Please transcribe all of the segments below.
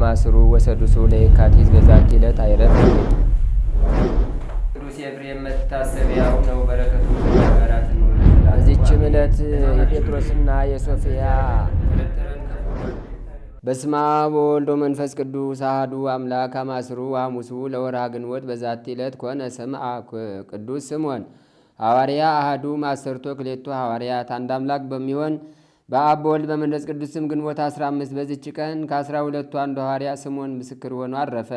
ከማስሩ ወሰዱሱ ለየካቲት በዛቲ ዕለት አይረፍ። ቅዱስ ኤፍሬም መታሰቢያው ነው። በረከቱ ጋራት ነው። በዚችም ዕለት የጴጥሮስና የሶፊያ በስመ አብ ወወልድ ወመንፈስ ቅዱስ አሐዱ አምላክ አማስሩ ሐሙሱ ለወርኃ ግንቦት በዛቲ ዕለት ኮነ ሰምዐ ቅዱስ ስምዖን ሐዋርያ አሐዱ ማሰርቶ ክሌቱ ሐዋርያት። አንድ አምላክ በሚሆን በአብ በወልድ በመንፈስ ቅዱስ ስም ግንቦት 15 በዚች ቀን ከ12ቱ አንዱ ሐዋርያ ስምዖን ምስክር ሆኖ አረፈ።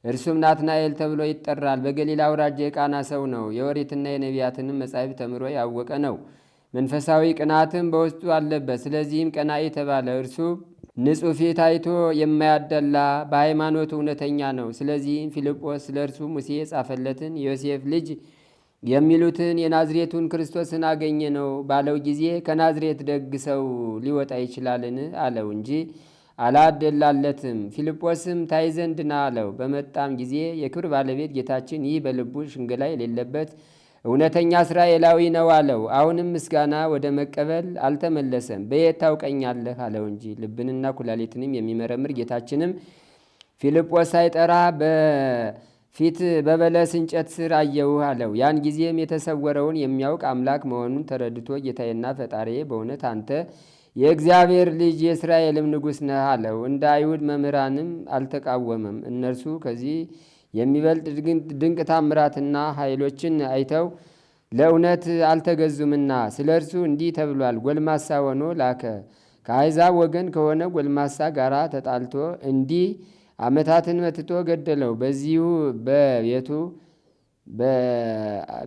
እርሱም ናትናኤል ተብሎ ይጠራል። በገሊላ አውራጃ የቃና ሰው ነው። የኦሪትና የነቢያትንም መጻሕፍት ተምሮ ያወቀ ነው። መንፈሳዊ ቅናትም በውስጡ አለበት። ስለዚህም ቀናኢ ተባለ። እርሱ ንጹሕ ፊት አይቶ የማያደላ በሃይማኖቱ እውነተኛ ነው። ስለዚህም ፊልጶስ ስለ እርሱ ሙሴ የጻፈለትን የዮሴፍ ልጅ የሚሉትን የናዝሬቱን ክርስቶስን አገኘ ነው ባለው ጊዜ ከናዝሬት ደግ ሰው ሊወጣ ይችላልን አለው እንጂ አላደላለትም። ፊልጶስም ታይ ዘንድ ና አለው። በመጣም ጊዜ የክብር ባለቤት ጌታችን ይህ በልቡ ሽንገላ የሌለበት እውነተኛ እስራኤላዊ ነው አለው። አሁንም ምስጋና ወደ መቀበል አልተመለሰም። በየት ታውቀኛለህ አለው እንጂ ልብንና ኩላሊትንም የሚመረምር ጌታችንም ፊልጶስ ሳይጠራ በፊት በበለስ እንጨት ስር አየውህ አለው። ያን ጊዜም የተሰወረውን የሚያውቅ አምላክ መሆኑን ተረድቶ ጌታዬና ፈጣሪዬ በእውነት አንተ የእግዚአብሔር ልጅ የእስራኤልም ንጉሥ ነህ አለው። እንደ አይሁድ መምህራንም አልተቃወመም። እነርሱ ከዚህ የሚበልጥ ድንቅ ታምራትና ኃይሎችን አይተው ለእውነት አልተገዙምና። ስለ እርሱ እንዲህ ተብሏል። ጎልማሳ ሆኖ ላከ። ከአሕዛብ ወገን ከሆነ ጎልማሳ ጋር ተጣልቶ እንዲህ ዓመታትን መትቶ ገደለው። በዚሁ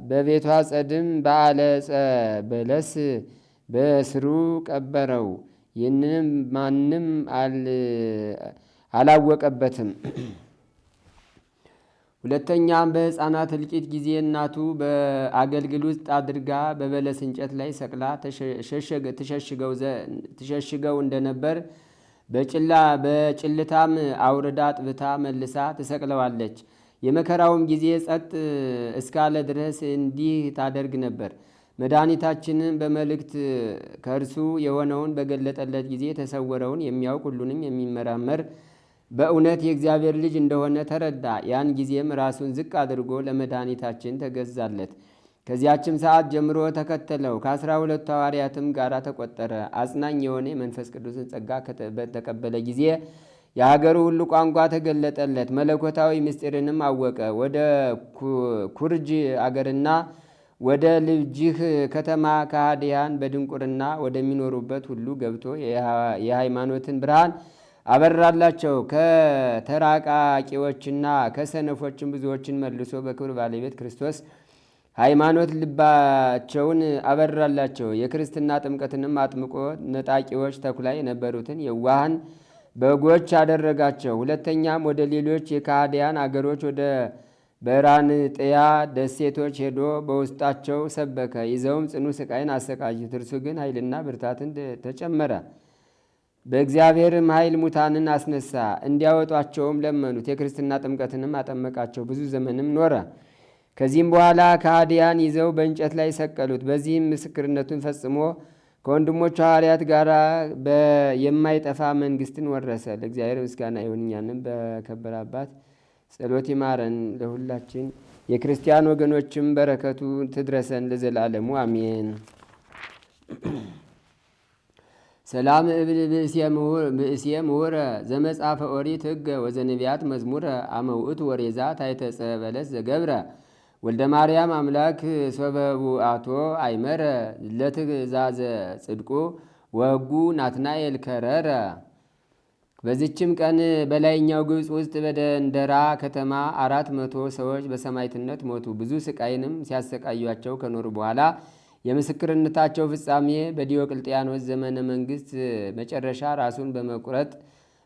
በቤቷ ጸድም በዓለ በለስ በስሩ ቀበረው። ይህንም ማንም አላወቀበትም። ሁለተኛም በሕፃናት እልቂት ጊዜ እናቱ በአገልግል ውስጥ አድርጋ በበለስ እንጨት ላይ ሰቅላ ትሸሽገው እንደነበር በጭልታም አውርዳ ጥብታ መልሳ ትሰቅለዋለች። የመከራውም ጊዜ ጸጥ እስካለ ድረስ እንዲህ ታደርግ ነበር። መድኃኒታችንን በመልእክት ከእርሱ የሆነውን በገለጠለት ጊዜ የተሰወረውን የሚያውቅ ሁሉንም የሚመራመር በእውነት የእግዚአብሔር ልጅ እንደሆነ ተረዳ። ያን ጊዜም ራሱን ዝቅ አድርጎ ለመድኃኒታችን ተገዛለት። ከዚያችም ሰዓት ጀምሮ ተከተለው። ከ12 ሐዋርያትም ጋር ተቆጠረ። አጽናኝ የሆነ የመንፈስ ቅዱስን ጸጋ በተቀበለ ጊዜ የሀገሩ ሁሉ ቋንቋ ተገለጠለት። መለኮታዊ ምስጢርንም አወቀ። ወደ ኩርጅ አገርና ወደ ልጅህ ከተማ ከሃዲያን በድንቁርና ወደሚኖሩበት ሁሉ ገብቶ የሃይማኖትን ብርሃን አበራላቸው። ከተራቃቂዎችና ከሰነፎችም ብዙዎችን መልሶ በክብር ባለቤት ክርስቶስ ሃይማኖት ልባቸውን አበራላቸው። የክርስትና ጥምቀትንም አጥምቆ ነጣቂዎች ተኩላ የነበሩትን የዋሃን በጎች አደረጋቸው። ሁለተኛም ወደ ሌሎች የካህዲያን አገሮች ወደ በራንጥያ ደሴቶች ሄዶ በውስጣቸው ሰበከ። ይዘውም ጽኑ ስቃይን አሰቃዩት። እርሱ ግን ኃይልና ብርታትን ተጨመረ። በእግዚአብሔርም ኃይል ሙታንን አስነሳ። እንዲያወጧቸውም ለመኑት። የክርስትና ጥምቀትንም አጠመቃቸው። ብዙ ዘመንም ኖረ። ከዚህም በኋላ ከሃዲያን ይዘው በእንጨት ላይ ሰቀሉት። በዚህም ምስክርነቱን ፈጽሞ ከወንድሞቹ ሐዋርያት ጋር የማይጠፋ መንግሥትን ወረሰ። ለእግዚአብሔር ምስጋና ይሁን። እኛንም በከበረ አባት ጸሎት ይማረን። ለሁላችን የክርስቲያን ወገኖችም በረከቱ ትድረሰን ለዘላለሙ አሜን። ሰላም እብል ብእስየ ምሁረ ዘመጻፈ ኦሪት ሕገ ወዘነቢያት መዝሙረ አመውእቱ ወሬዛ ታይተጸ በለስ ዘገብረ ወልደ ማርያም አምላክ ሶበቡአቶ አይመረ ለትእዛዘ ጽድቁ ወሕጉ ናትናኤል ከረረ። በዚችም ቀን በላይኛው ግብፅ ውስጥ በደንደራ ከተማ 400 ሰዎች በሰማዕትነት ሞቱ። ብዙ ስቃይንም ሲያሰቃዩቸው ከኖሩ በኋላ የምስክርነታቸው ፍጻሜ በዲዮቅልጥያኖስ ዘመነ መንግስት መጨረሻ ራሱን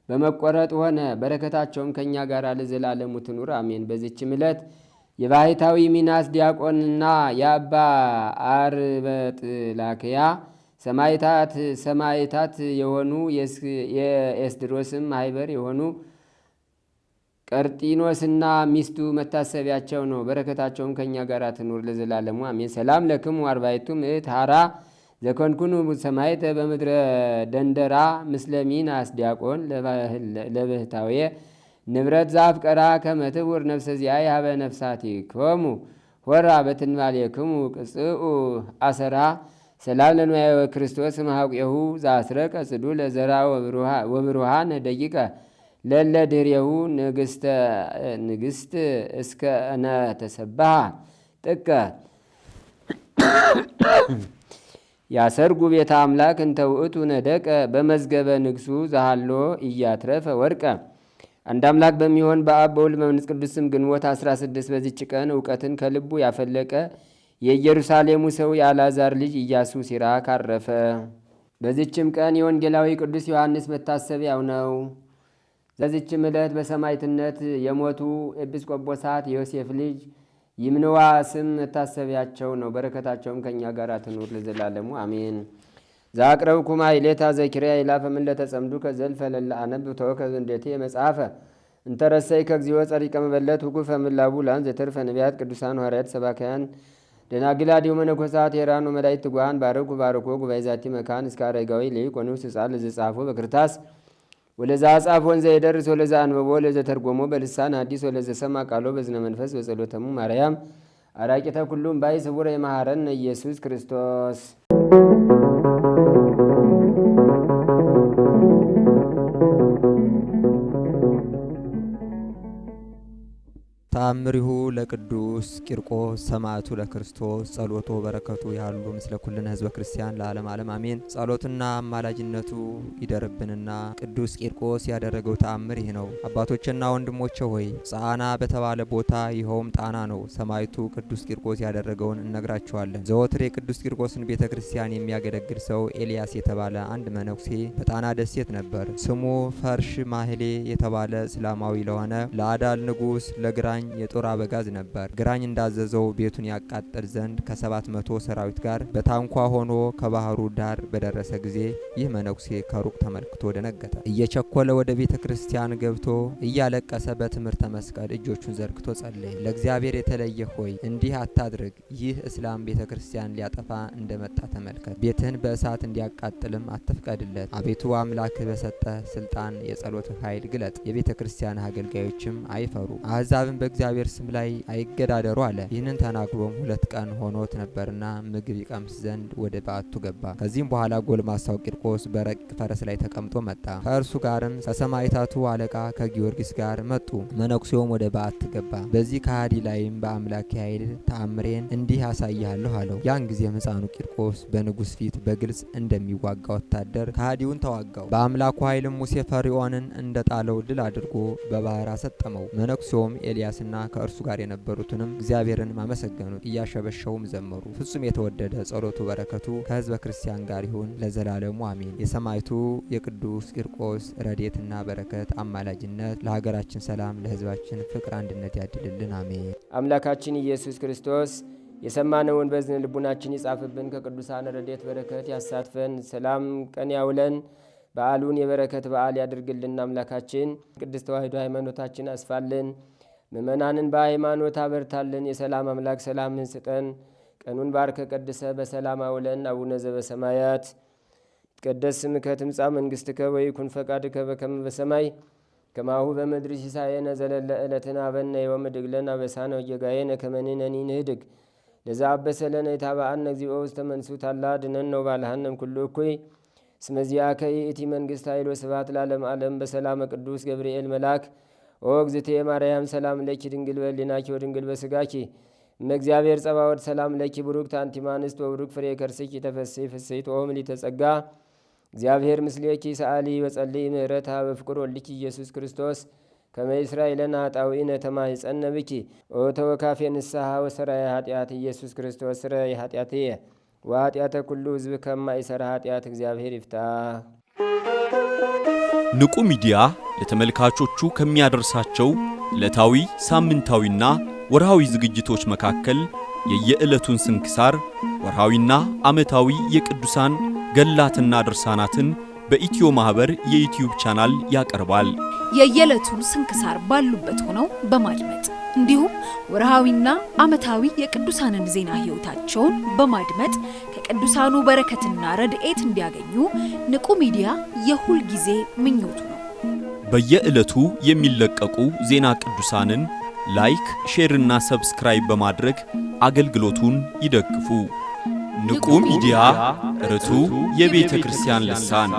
በመቆረጥ ሆነ። በረከታቸውም ከእኛ ጋር ለዘላለሙ ትኑር አሜን። በዚችም ዕለት የባሕታዊ ሚናስ ዲያቆንና የአባ አርበጥላክያ ሰማዕታት የሆኑ የኤስድሮስም ማኅበር የሆኑ ቀርጢኖስና ሚስቱ መታሰቢያቸው ነው። በረከታቸውም ከእኛ ጋር ትኑር ለዘላለሙ አሜን። ሰላም ለክሙ አርባዕቱ ምዕት ሀራ ዘኮንኩኑ ሰማይተ በምድረ ደንደራ ምስለሚናስ ዲያቆን ለብህታዊ ንብረት ዘአፍቀራ ከመ ትቡር ነፍሰ ዚአየ ሀበ ነፍሳቲክሙ ሆራ በትንባሌክሙ ቅጽኡ አሰራ ሰላም ለንዋየ ክርስቶስ እምኀቁሁ ዘአስረቀ ጽዱ ለዘራ ወብሩሃን ደቂቀ ለለ ድሬሁ ንግሥት እስከ እነ ተሰብሐ ጥቀ ያሰርጉ ቤተ አምላክ እንተ ውእቱ ነደቀ በመዝገበ ንግሱ ዘሃሎ እያትረፈ ወርቀ። አንድ አምላክ በሚሆን በአብ በወልድ በመንፈስ ቅዱስ ስም ግንቦት 16 በዚች ቀን እውቀትን ከልቡ ያፈለቀ የኢየሩሳሌሙ ሰው የአልዓዛር ልጅ ኢያሱ ሲራክ አረፈ። በዚችም ቀን የወንጌላዊ ቅዱስ ዮሐንስ መታሰቢያው ነው። በዚችም ዕለት በሰማዕትነት የሞቱ ኤጲስቆጶሳት የዮሴፍ ልጅ ይምንዋ ስም መታሰቢያቸው ነው። በረከታቸውም ከእኛ ጋር ትኑር ለዘላለሙ አሜን። ዛቅረብኩማ ኢሌታ ዘኪርያ ይላፈምን ለተጸምዱ ከዘልፈ ለላ አነብ ተወከዝ እንዴቴ መጽሐፈ እንተረሰይ ከግዚኦ ጸሪቀ መበለት ውኩፈ ምላቡ ላን ዘተርፈ ነቢያት ቅዱሳን ሐዋርያት ሰባካያን ደናግላዲው መነኮሳት ሄራኑ መላእክት ትጓን ባረኩ ባረኮ ጉባኤ ዛቲ መካን እስከ አረጋዊ ለይቆኑ ስጻል ለዘጻፎ በክርታስ ወለዛ ጻፎን ዘይደርስ ወለዛ አንበቦ ለዘ ተርጎሞ በልሳን አዲስ ወለዘ ሰማ ቃሎ በዝነ መንፈስ በጸሎተሙ ማርያም አራቂተ ኩሉም ባይ ስቡረ የማሐረን ኢየሱስ ክርስቶስ ተአምሪሁ ለቅዱስ ቂርቆስ ሰማዕቱ ለክርስቶስ ጸሎቶ በረከቱ ያሉ ምስለ ኩልነ ህዝበ ክርስቲያን ለዓለም ዓለም አሜን። ጸሎትና አማላጅነቱ ይደርብንና ቅዱስ ቂርቆስ ያደረገው ተአምር ይህ ነው። አባቶችና ወንድሞቼ ሆይ ጻና በተባለ ቦታ ይኸውም ጣና ነው፣ ሰማዕቱ ቅዱስ ቂርቆስ ያደረገውን እነግራችኋለን። ዘወትር የቅዱስ ቂርቆስን ቤተ ክርስቲያን የሚያገለግል ሰው ኤልያስ የተባለ አንድ መነኩሴ በጣና ደሴት ነበር። ስሙ ፈርሽ ማህሌ የተባለ እስላማዊ ለሆነ ለአዳል ንጉሥ ለግራኝ የጦር አበጋዝ ነበር። ግራኝ እንዳዘዘው ቤቱን ያቃጥል ዘንድ ከ700 ሰራዊት ጋር በታንኳ ሆኖ ከባህሩ ዳር በደረሰ ጊዜ ይህ መነኩሴ ከሩቅ ተመልክቶ ደነገጠ። እየቸኮለ ወደ ቤተ ክርስቲያን ገብቶ እያለቀሰ በትምህርተ መስቀል እጆቹን ዘርግቶ ጸለየ። ለእግዚአብሔር የተለየ ሆይ እንዲህ አታድርግ፣ ይህ እስላም ቤተ ክርስቲያን ሊያጠፋ እንደመጣ ተመልከት። ቤትህን በእሳት እንዲያቃጥልም አትፍቀድለት። አቤቱ አምላክህ በሰጠ ስልጣን የጸሎትህ ኃይል ግለጥ። የቤተ ክርስቲያን አገልጋዮችም አይፈሩ፣ አሕዛብን በእግዚአብሔር ስም ላይ አይገዳደሩ አለ። ይህንን ተናግሮም 2 ቀን ሆኖት ነበርና ምግብ ይቀምስ ዘንድ ወደ በዓቱ ገባ። ከዚህም በኋላ ጎልማሳው ቂርቆስ በረቂቅ ፈረስ ላይ ተቀምጦ መጣ። ከእርሱ ጋርም ከሰማዕታቱ አለቃ ከጊዮርጊስ ጋር መጡ። መነኩሴውም ወደ በዓት ገባ። በዚህ ከሃዲ ላይም በአምላክ ኃይል ተአምሬን እንዲህ አሳይሃለሁ አለው። ያን ጊዜም ሕፃኑ ቂርቆስ በንጉሥ ፊት በግልጽ እንደሚዋጋ ወታደር ከሃዲውን ተዋጋው። በአምላኩ ኃይልም ሙሴ ፈርዖንን እንደጣለው ድል አድርጎ በባህር አሰጠመው። መነኩሴውም ኤልያስና ከእርሱ ጋር የነበሩትንም እግዚአብሔርን አመሰገኑት፣ እያሸበሸውም ዘመሩ። ፍጹም የተወደደ ጸሎቱ በረከቱ ከሕዝበ ክርስቲያን ጋር ይሁን ለዘላለሙ አሜን። የሰማዕቱ የቅዱስ ቂርቆስ ረድኤትና በረከት አማላጅነት ለሀገራችን ሰላም፣ ለሕዝባችን ፍቅር፣ አንድነት ያድልልን አሜን። አምላካችን ኢየሱስ ክርስቶስ የሰማነውን በዝን ልቡናችን ይጻፍብን፣ ከቅዱሳን ረድኤት በረከት ያሳትፈን፣ ሰላም ቀን ያውለን፣ በዓሉን የበረከት በዓል ያድርግልን። አምላካችን ቅድስት ተዋሕዶ ሃይማኖታችን አስፋልን፣ ምእመናንን በሃይማኖት አበርታልን። የሰላም አምላክ ሰላምን ስጠን። ቀኑን ባርከ ቀድሰ በሰላም አውለን። አቡነ ዘበሰማያት ይትቀደስ ስምከ ትምጻእ መንግሥትከ ወይኩን ፈቃድከ በከመ በሰማይ ከማሁ በምድር ሲሳየነ ዘለለ ዕለትነ ሀበነ ዮም ወኅድግ ለነ አበሳነ ወጌጋየነ ከመ ንሕነኒ ንኅድግ ለዘአበሰ ለነ ኢታብአነ እግዚኦ ውስተ መንሱት አላ አድኅነነ ወባልሐነ እምኩሉ እኩይ እስመ ዚአከ ይእቲ መንግሥት ኃይል ወስብሐት ለዓለመ ዓለም። በሰላመ ቅዱስ ገብርኤል መልአክ ኦ እግዝእትየ ማርያም ሰላም ለኪ ድንግል በሕሊናኪ ወድንግል በሥጋኪ እመእግዚአብሔር ጸባዖት ሰላም ለኪ ቡሩክት አንቲ እምአንስት ወቡሩክ ፍሬ ከርሥኪ ተፈሥሒ ፍሥሕት ኦ ምልዕተ ጸጋ እግዚአብሔር ምስሌኪ ሰአሊ ወጸልይ ምህረታ በፍቅር ወልኪ ኢየሱስ ክርስቶስ ከመ ይሥራይ ለነ ኃጣውኢነ ተማኅፀነ ብኪ ኦ ተወካፌ ንስሐ ወሰራይ ኃጢአት ኢየሱስ ክርስቶስ ስረይ ኃጢአትየ ወኃጢአተ ኩሉ ሕዝብ ከማይሠራ ኃጢአት እግዚአብሔር ይፍታ። ንቁ ሚዲያ ለተመልካቾቹ ከሚያደርሳቸው ዕለታዊ ሳምንታዊና ወርሃዊ ዝግጅቶች መካከል የየዕለቱን ስንክሳር ወርሃዊና ዓመታዊ የቅዱሳን ገላትና ድርሳናትን በኢትዮ ማህበር የዩቲዩብ ቻናል ያቀርባል። የየዕለቱን ስንክሳር ባሉበት ሆነው በማድመጥ እንዲሁም ወርሃዊና ዓመታዊ የቅዱሳንን ዜና ሕይወታቸውን በማድመጥ ከቅዱሳኑ በረከትና ረድኤት እንዲያገኙ ንቁ ሚዲያ የሁል ጊዜ ምኞቱ ነው። በየዕለቱ የሚለቀቁ ዜና ቅዱሳንን ላይክ፣ ሼር እና ሰብስክራይብ በማድረግ አገልግሎቱን ይደግፉ። ንቁ ሚዲያ ርቱ የቤተ ክርስቲያን ልሳን